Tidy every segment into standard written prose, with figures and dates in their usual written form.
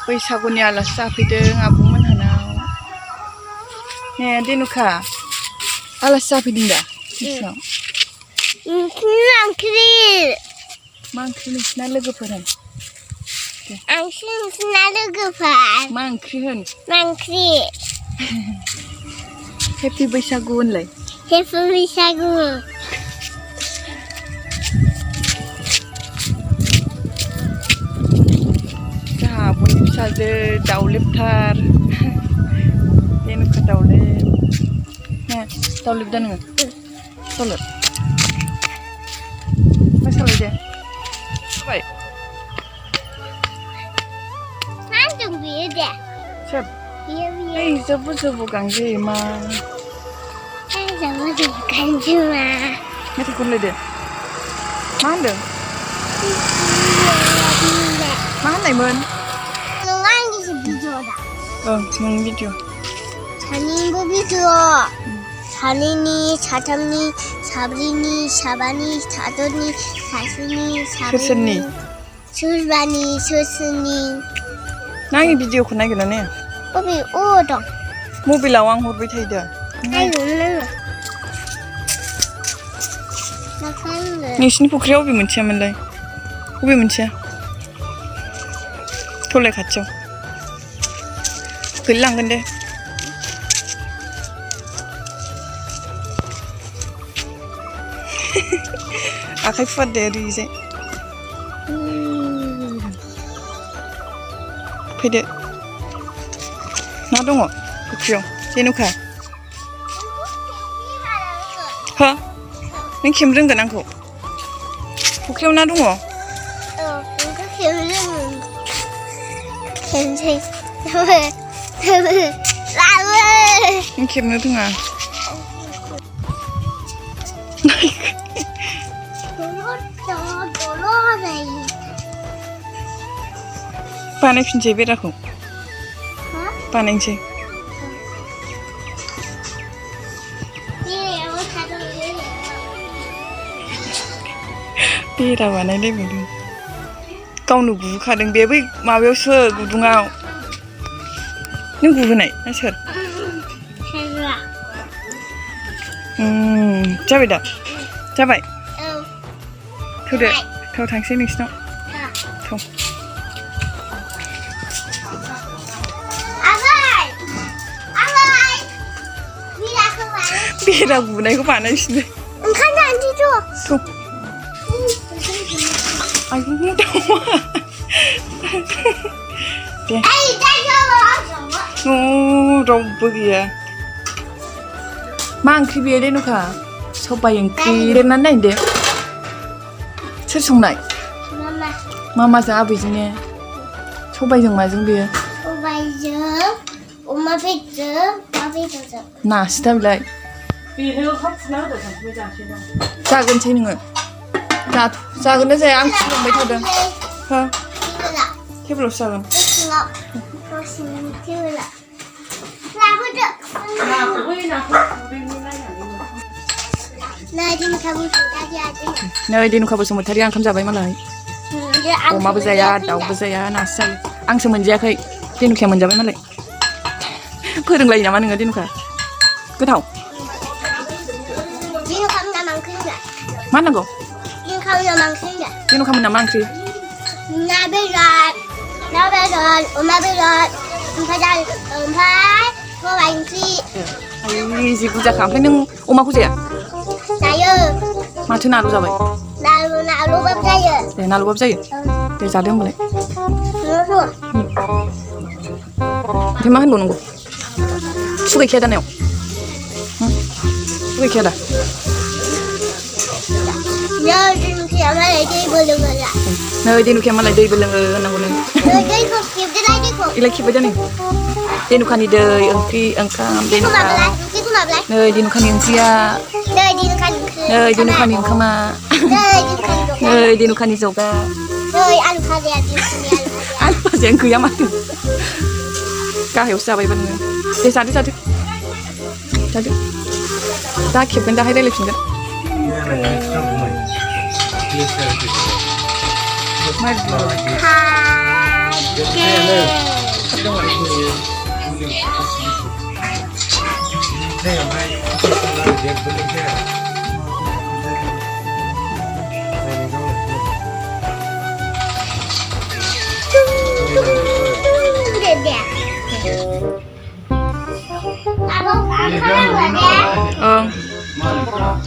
बैसागुनि आलासि जाफैदों आब' मोनहानाव ने धेनुका आलासि जाफैदों दा नोंसिनाव मा ओंख्रि नोंसिना लोगोफोर होन नोंसिना लोगोफोर मा ओंख्रि होन मा ओंख्रि हेपि बैसागु होनलाय हेपि बैसागु जोंहा आब'नि फिसाजो दाउलेबथार धेनुका दाउलेब ने दाउलेब दा नोङो दाउलेब मा सालायदो जाबाय मा होनदों बेयो दे सोर बेयो ओइ जोबो गांजेमा गांजेमा मेथाइ खनलायदो मा होनदों मा होननायमोन नङा आंनिसो भिडिअ दा ओं नोंनि भिडिअ सानैनिबो भिडिअ सानैनि साथामनि साब्रैनि साबानि साद'नि सासेनि साब्रैनि सोरबानि सोरनि आंनि भिडिअखौ नायगोन ना नाया बबे अ दं मबाइलाव आं हरबाय थायो दा नोंसिनि फुख्रिया बबे मोनसेयामोनलाय बबे मोनसेया थलाय खाथियाव गैलांगोन दे आखाइ फुवारदो ओरैजाय फैदो मा दङ फुख्रियाव धेनुका हो नों खेबनो रोंगोन आंखौ फुख्रियाव ना दङ नों खेबनो रोङा बानायफिनसै बेराखौ बानायनोसै बेरा बानायलायबावदों गावनो गुखादों बे बै माबायावसो गुदुङाव नों गुहोनाय ना सोर जाबाय दा जाबाय थौदो थौ थांसै नोंसिनाव थौ बेरा गुनायखौ बानायफिनदो ओंखाम जानोसै थौ आयु दाउआ दे रावबो गैया मा ओंख्रि बेयो धेनुका सबाइ ओंख्रि लिरनानै नायदो सोर संनाय मामाजों आबैजों ने सबाइजों माजों बेयो सबाइजों अमा बेदरजों दाउ बेदरजों नासो दा बेलाय जागोनसै नोङो जागोन ना जाया आं फुदुंबाय थादों हो टेबोलावसो जागोन नै धेनुका बसुमतारी ओंखाम जाबाय मालाय अमाबो जाया दाउबो जाया नासो जायो आंसो मोनजायाखै धेनुकाया मोनजाबाय मालाय फोरोंलायो नामा नोङो धेनुका गोथाव मा नांगौ धेनुका मोनना मा ओंख्रि ना बेदर अमा बेदर ओमफ्राय सबाइ ओंख्रि आयै जि बुरजाखा ओमफ्राय नों अमाखौ जाया जायो माथो नाल' जाबाय नाल'बाबो जायो दे नाल'बाबो जायो दे जादो होमबालाय ओमफ्राय मा होनबावनांगौ सु गैखाया दानायाव सु गैखाया दा नै धेनुकाया मालाय दैबो लोङो होननांगौ नों इलाय खेबबाय दा नै धेनुकानि दै ओंख्रि ओंखाम धेनुका नै धेनुकानि ओंख्रिया नै धेनुकानि ओंखामा नै धेनुकानि जगा आलु भाजाया गैया माथो गाहायावसो जाबायबा नोङो दे जादो दा खेबगोन दाहाय रायलायफिनगोन Hi.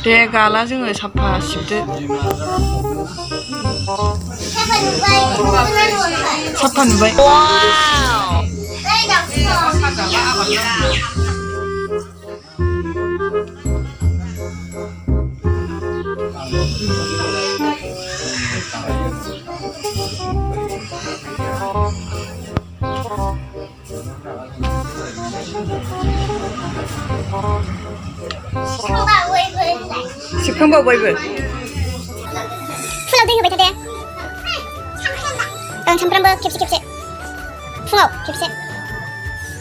대 가라 जोङो 사파 씹듯 사파 누바이 와우 시큰거 보이브 풀어도 이거 돼. 응, 잠깐만 캡시. 풀어, 캡시.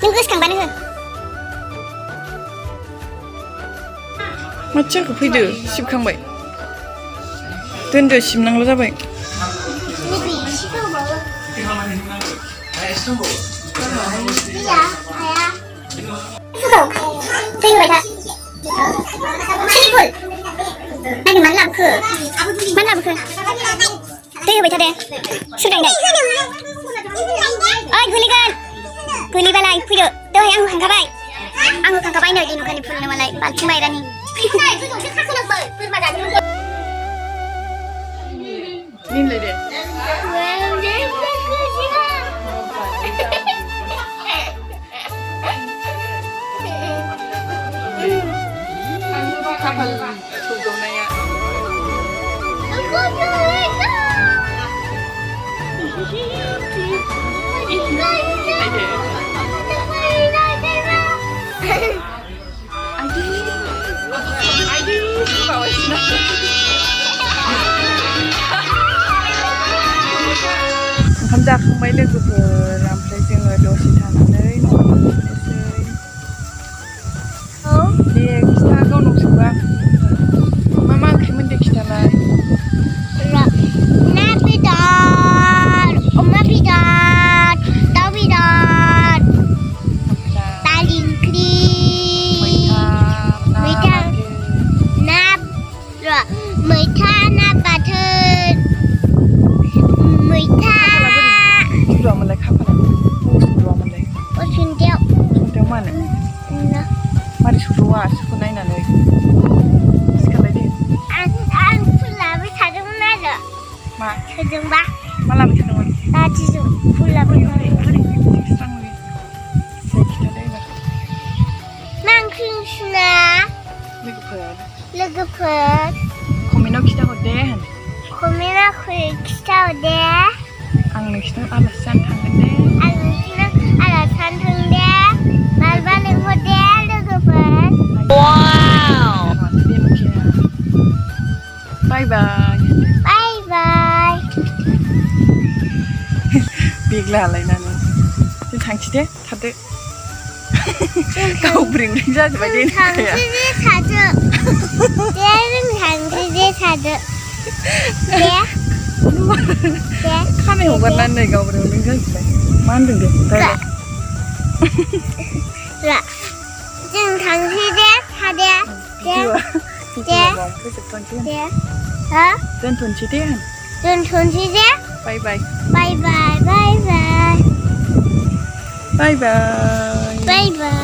능그스 강반은 흔. 맞지? 그 보이드 씹강바이 던져 씹낭로 잡아이 아니 만나부 그 되게 베타데 수당이 어이 굴리발라이 피도 또 향후 강가바이 앙후 강가바이 널 디누카니 풀는 말라이 말치마이라니 닌레데 ओंखाम जाखांबाय लोगोफोर ओमफ्राय जोङो दसे थानानै न'आव थांनोसै दे खिथा गावनाव सोंबा मा ओंख्रिमोन दे खिथालाय ना बेदर अमा बेदर दाउ बेदर दालि ओंख्रि मैथा ना बाथोन मैथा सुदुआमोनलाय खाफाला सुदुआमोनलाय सुन्देव मानो मारै सुदुआ सुखौ नायनानै सिखारलाय दे आं फुल लाबोबाय थादोंमोन आरो मा सोरजोंबा मा लाबोबाय थादोंमोन दादिजों फुल लाबोबाय मा ओंख्रि नोंसिना लोगोफोर कमेन्टआव खिथाहरदे कमेन्टआव खिथाहरदे आं नोंसिनाव आलासि जानो थांगोन दे आं नोंसिनाव आलासि जानो थांगोन दे मालाबा लिंहरदे लोगोफोर वाव बाय बाय बेग लालायनानै जों थांसै दे थादो गाव ब्रें जाजोब्बाय दे थांसै दे थादो दे खानाय हगारनानै गाव ब्रें जाजोब्बाय मा होनदों दे जों थांसै दे थादे दोनथ'नोसै दे बाय बाय बाय बाय